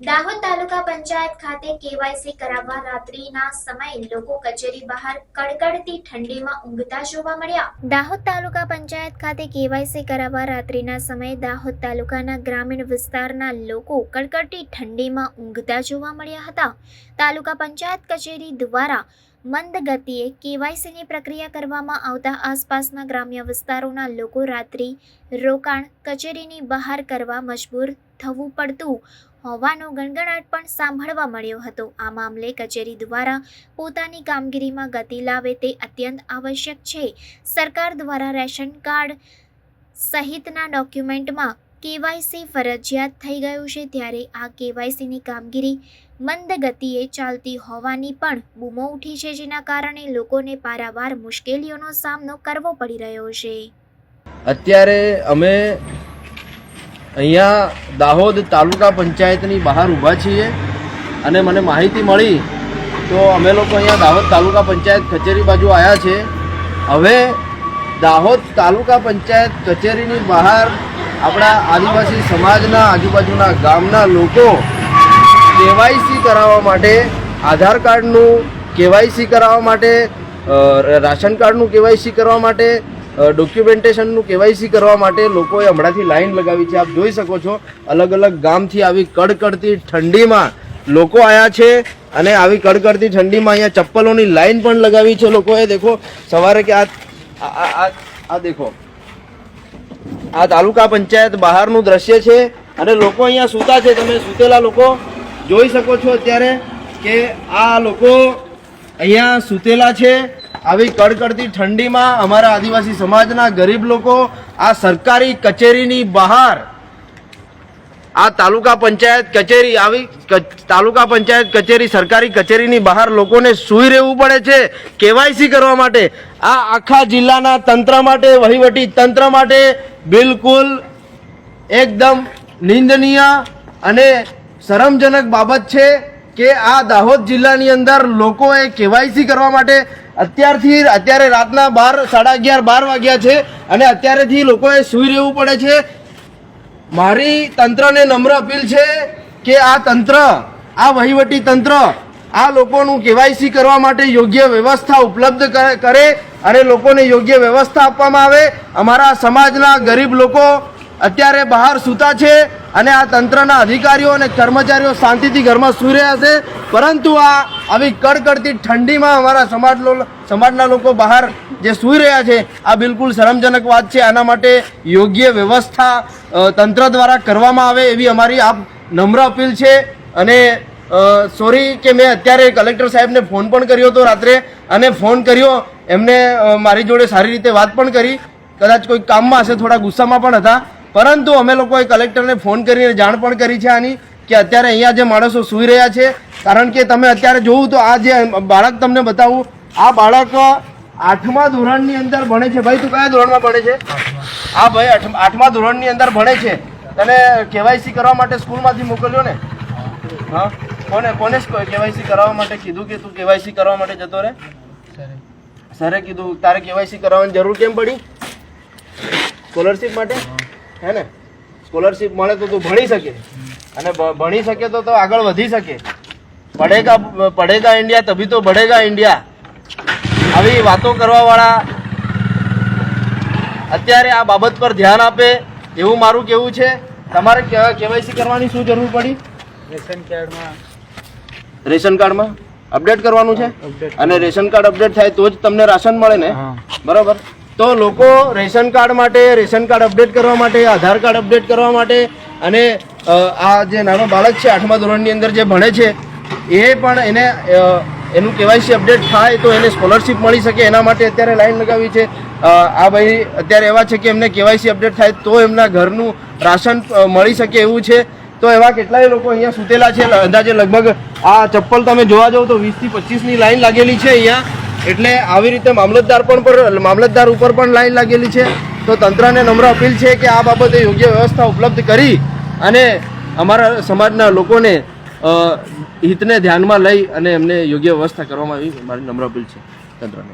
દાહોદ તાલુકા પંચાયત ખાતે કેવાયસી કરાવવા રાત્રિના સમયે લોકો કચેરી બહાર કડકડતી ઠંડીમાં ઊંઘતા જોવા મળ્યા. દાહોદ તાલુકા પંચાયત ખાતે કેવાયસી કરાવવા રાત્રિના સમયે દાહોદ તાલુકાના ગ્રામીણ વિસ્તારના લોકો કડકડતી ઠંડીમાં ઊંઘતા જોવા મળ્યા હતા. તાલુકા પંચાયત કચેરી દ્વારા મંદ ગતિએ કેવાયસીની પ્રક્રિયા કરવામાં આવતા આસપાસના ગ્રામ્ય વિસ્તારોના લોકો રાત્રિ રોકાણ કચેરીની બહાર કરવા મજબૂર થવું પડતું હોવાનો ગણગણાટ પણ સાંભળવા મળ્યો હતો. આ મામલે કચેરી દ્વારા પોતાની કામગીરીમાં ગતિ લાવે તે અત્યંત આવશ્યક છે. સરકાર દ્વારા રેશન કાર્ડ સહિતના ડોક્યુમેન્ટમાં કેવાયસી ફરજિયાત થઈ ગયું છે, ત્યારે આ કેવાયસીની કામગીરી મંદ ગતિએ ચાલતી હોવાની પણ બૂમો ઉઠી છે, જેના કારણે લોકોને પારાવાર મુશ્કેલીઓનો સામનો કરવો પડી રહ્યો છે. અત્યારે અમે અહીંયા દાહોદ તાલુકા પંચાયતની બહાર ઊભા છીએ અને મને માહિતી મળી તો અમે લોકો અહીંયા દાહોદ તાલુકા પંચાયત કચેરી બાજુ આવ્યા છે. હવે દાહોદ તાલુકા પંચાયત કચેરીની બહાર આપણા આદિવાસી સમાજના આજુબાજુના ગામના લોકો કેવાયસી કરાવવા માટે, આધાર કાર્ડનું કેવાયસી કરાવવા માટે, રાશન કાર્ડનું કેવાયસી કરવા માટે, ડોક્યુમેન્ટેશનનું કેવાયસી કરવા માટે લોકોએ હમણાંથી લાઈન લગાવી છે. આપ જોઈ શકો છો, અલગ અલગ ગામથી આવી કડકડતી ઠંડીમાં લોકો આવ્યા છે અને આવી કડકડતી ઠંડીમાં અહીંયા ચપ્પલોની લાઈન પણ લગાવી છે લોકોએ. દેખો સવારે કે આ દેખો, આ તાલુકા પંચાયત બહારનું દ્રશ્ય છે અને લોકો અહીંયા સૂતા છે. તમે સૂતેલા લોકો જોઈ શકો છો અત્યારે કે આ લોકો અહીંયા સૂતેલા છે. આવી કડકડતી ઠંડીમાં અમારા આદિવાસી સમાજના ગરીબ લોકો આ સરકારી કચેરીની બહાર, આ તાલુકા પંચાયત કચેરી, આવી તાલુકા પંચાયત કચેરી સરકારી કચેરીની બહાર લોકોને સૂઈ રહેવું પડે છે કેવાયસી કરવા માટે. આ આખા જિલ્લાના તંત્ર માટે, વહીવટી તંત્ર માટે બિલકુલ એકદમ નિંદનીય અને શરમજનક બાબત છે કે આ દાહોદ જિલ્લાની અંદર લોકોએ કેવાયસી કરવા માટે અત્યારે રાતના 11:30-12 વાગ્યા છે અને અત્યારેથી લોકોએ સૂઈ રહેવું પડે છે. મારી તંત્રને નમ્ર અપીલ છે કે આ તંત્ર, આ વહીવટી તંત્ર આ લોકોનું કેવાયસી કરવા માટે યોગ્ય વ્યવસ્થા ઉપલબ્ધ કરે અને લોકોને યોગ્ય વ્યવસ્થા આપવામાં આવે. અમારા સમાજના ગરીબ લોકો અત્યારે બહાર સૂતા છે અને આ તંત્રના અધિકારીઓ અને કર્મચારીઓ શાંતિથી ઘરમાં સૂઈ રહ્યા છે, પરંતુ આવી કડકડતી ઠંડીમાં અમારા સમાજના લોકો બહાર જે સૂઈ રહ્યા છે આ બિલકુલ શરમજનક વાત છે. આના માટે યોગ્ય વ્યવસ્થા તંત્ર દ્વારા કરવામાં આવે એવી અમારી આપ નમ્ર અપીલ છે. અને સોરી કે મેં અત્યારે કલેક્ટર સાહેબને ફોન પણ કર્યો હતો રાત્રે, અને ફોન કર્યો એમને મારી જોડે સારી રીતે વાત પણ કરી. કદાચ કોઈ કામમાં હશે, થોડા ગુસ્સામાં પણ હતા, પરંતુ અમે લોકોએ કલેક્ટરને ફોન કરીને જાણ પણ કરી છે આની, કે અત્યારે અહીંયા જે માણસો સૂઈ રહ્યા છે. કારણ કે તમે અત્યારે જોવું તો આ જે બાળક તમને બતાવું, આ બાળક 8મા ધોરણની અંદર ભણે છે. ભાઈ તું કયા ધોરણમાં ભણે છે? હા ભાઈ 8મા ધોરણની અંદર ભણે છે. તને કેવાયસી કરવા માટે સ્કૂલમાંથી મોકલ્યો ને? હા, કોને કેવાયસી કરાવવા માટે કીધું કે તું કેવાયસી કરવા માટે જતો રહે? સરે કીધું. તારે કેવાયસી કરાવવાની જરૂર કેમ પડી? સ્કોલરશિપ માટે હે ને? સ્કોલરશિપ મળે તો તું ભણી શકે, અને ભણી શકે તો આગળ વધી શકે. પઢેગા ઇન્ડિયા તભી તો બઢેગા ઇન્ડિયા. આવી વાતો કરવાવાળા અત્યારે આ બાબત પર ધ્યાન આપે એવું મારું કહેવું છે. તમારે કેવાયસી કરવાની શું જરૂર પડી? રેશન કાર્ડમાં અપડેટ કરવાનું છે, અને રેશન કાર્ડ અપડેટ થાય તો જ તમને રાશન મળે ને, બરાબર? તો લોકો રેશન કાર્ડ માટે, રેશન કાર્ડ અપડેટ કરવા માટે, આધાર કાર્ડ અપડેટ કરવા માટે, અને આ જે નાનો બાળક છે 8મા ધોરણની અંદર જે ભણે છે એ પણ એનું કેવાયસી અપડેટ થાય તો એને સ્કોલરશિપ મળી શકે, એના માટે અત્યારે લાઈન લગાવી છે. આ ભાઈ અત્યારે એવા છે કે એમને કેવાયસી અપડેટ થાય તો એમના ઘરનું રાશન મળી શકે એવું છે. તો એવા કેટલાય લોકો અહીંયા સૂતેલા છે. અંદાજે લગભગ આ ચપ્પલ તમે જોવા જાવ તો 20 થી 25ની લાઈન લાગેલી છે અહીંયા. એટલે આવી રીતે મામલતદાર ઉપર પણ લાઈન લાગેલી છે. તો તંત્રને નમ્ર અપીલ છે કે આ બાબતે યોગ્ય વ્યવસ્થા ઉપલબ્ધ કરી અને અમારા સમાજના લોકોને હિતને ધ્યાનમાં લઈ અને એમને યોગ્ય વ્યવસ્થા કરવામાં આવી મારી નમ્ર અપીલ છે તંત્રને.